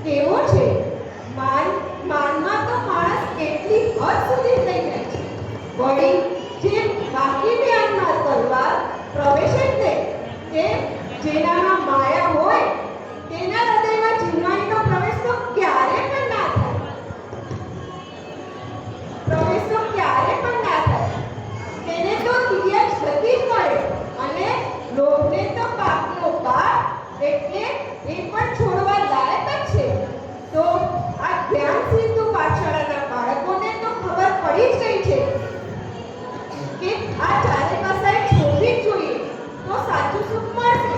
કેવો છે? માનમાં તો માણસ કેટલી હદ સુધી થઈ જાય છે. વળી જે બાકી જ્ઞાનમાં તલવાર પ્રવેશે જ નહીં, કે જેનામાં માયા હોય તેના હૃદયમાં ચિન્મયનો પ્રવેશ તો ક્યારે પણ ના થાય. તેને તો ક્રિયા જ થતી જ મળે. અને લોભને તો પાપનો પાપ, એટલે એ પણ છોડવા લાયક જ છે. તો આ જ્ઞાન સિંધુ પાઠશાળાના બાળકોને તો ખબર પડી જ ગઈ છે કે આ ચારે પાસાએ છોડવી જ જોઈએ, તો સાચું સુખ મળશે.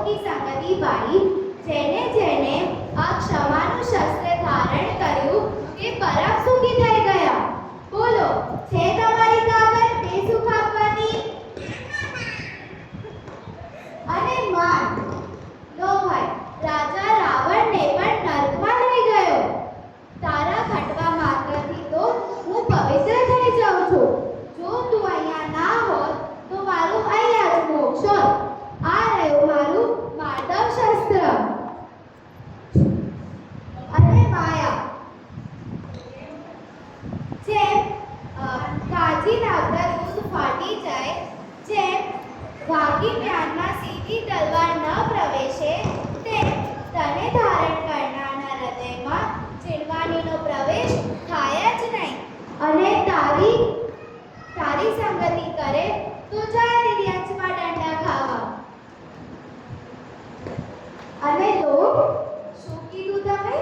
યોગી સંગતિ વાળી જેને જેને આ ક્ષમાનું શસ્ત્ર ધારણ કર્યું તે પરમ સુખી થઈ ગયા. બોલો, છે તમારી કાબર તે સુખ આપવાની? અને માન લો ભાઈ, રાજા રાવણને પણ નર્કમાં લઈ ગયો. તારા ખટવા માત્રથી તો હું પવિત્ર થઈ જાઉં છું. જો તું અહીંયા ના હોત તો મારું અહીંયા જ મોક્ષ હોત. આ રહ્યું મારું માર્દવ શસ્ત્ર. અને માયા જેમ કાજી નાગર દૂધ ફાટી જાય, જેમ વાગી મ્યાનમાં સીધી તલવાર ન પ્રવેશે, તેમ તને ધારણ કરનારના હૃદયમાં ચીડવાનીનો પ્રવેશ થાય જ નહીં. અને તારી સંગતિ કરે તો જાય નિર્યંચમાં દંડા ખાવા. અને લોક શું કીધું તમે?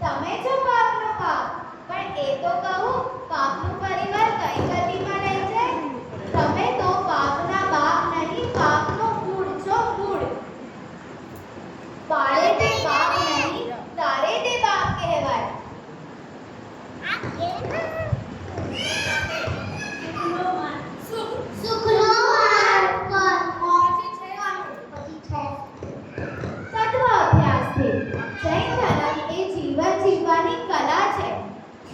તમે છો પાપનો પાપ. પણ એ તો કહું, પાપનું પરિવાર કઈ ગતિમાં લઈ જાય? તમે તો પાપના બાપ નહીં, પાપનો મૂળ છો, મૂળ. પાળે તે બાપ નહીં, તારે તે બાપ કહેવાય. સુખનો માર્ગ તત્વ અભ્યાસથી જૈન ધર્મ એ જીવન જીવવાની કલા છે.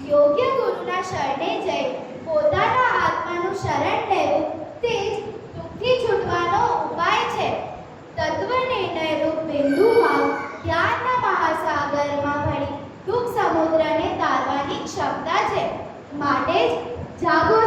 યોગ્ય ગુરુના શરણે જઈ પોતાના આત્માનું શરણ લેવું તે જ દુઃખથી છૂટવાનો ઉપાય છે. તત્વ નિર્ણયરૂપ બિંદુમાં જ્ઞાનના મહાસાગરમાં ભળી દુઃખ સમુદ્રને તારવાની ક્ષમતા છે. માટે જ જાગો